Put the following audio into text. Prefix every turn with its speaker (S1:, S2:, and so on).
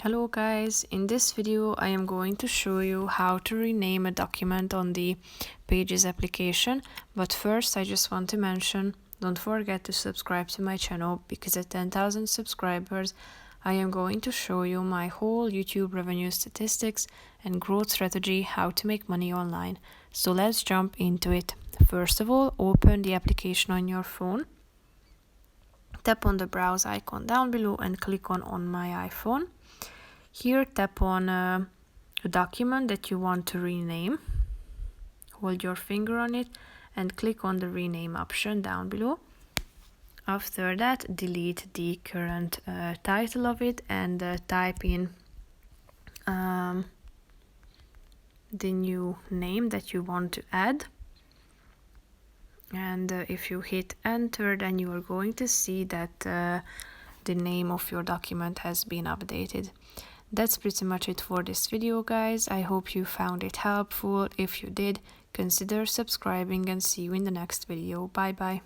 S1: Hello guys, in this video I am going to show you how to rename a document on the Pages application, but first I just want to mention, don't forget to subscribe to my channel because at 10,000 subscribers I am going to show you my whole YouTube revenue statistics and growth strategy, how to make money online. So let's jump into it. First of all, open the application on your phone. Tap on the browse icon down below and click on my iPhone. Here tap on a document that you want to rename. Hold your finger on it and click on the rename option down below. After that, delete the current title of it and type in the new name that you want to add. And if you hit enter, then you are going to see that the name of your document has been updated. That's pretty much it for this video, guys. I hope you found it helpful. If you did, consider subscribing and see you in the next video. Bye bye.